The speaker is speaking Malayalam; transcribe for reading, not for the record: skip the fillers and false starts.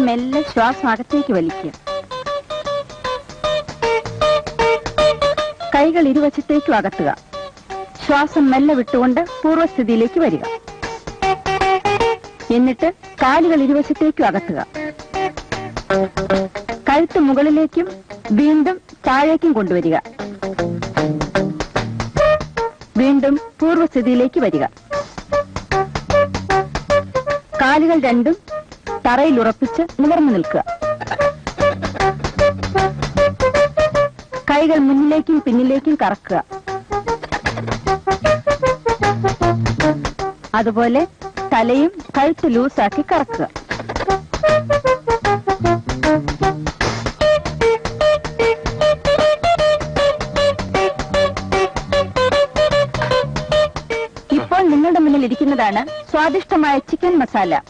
മെല്ലെ ശ്വാസം അകത്തേക്ക് വലിക്കുക. കൈകൾ ഇരുവശത്തേക്കും അകത്തുക. ശ്വാസം മെല്ലെ വിട്ടുകൊണ്ട് പൂർവ്വസ്ഥിതിയിലേക്ക് വരിക. എന്നിട്ട് കാലുകൾ ഇരുവശത്തേക്കും അകത്തുക. കഴുത്ത് മുകളിലേക്കും വീണ്ടും താഴേക്കും കൊണ്ടുവരിക. വീണ്ടും പൂർവ്വസ്ഥിതിയിലേക്ക് വരിക. കാലുകൾ രണ്ടും തറയിൽ ഉറപ്പിച്ച് നിവർന്നു നിൽക്കുക. കൈകൾ മുന്നിലേക്കും പിന്നിലേക്കും കറക്കുക. അതുപോലെ തലയും കഴുത്ത് ലൂസാക്കി കറക്കുക. ഇപ്പോൾ നിങ്ങളുടെ മുന്നിൽ ഇരിക്കുന്നതാണ് സ്വാദിഷ്ടമായ ചിക്കൻ മസാല.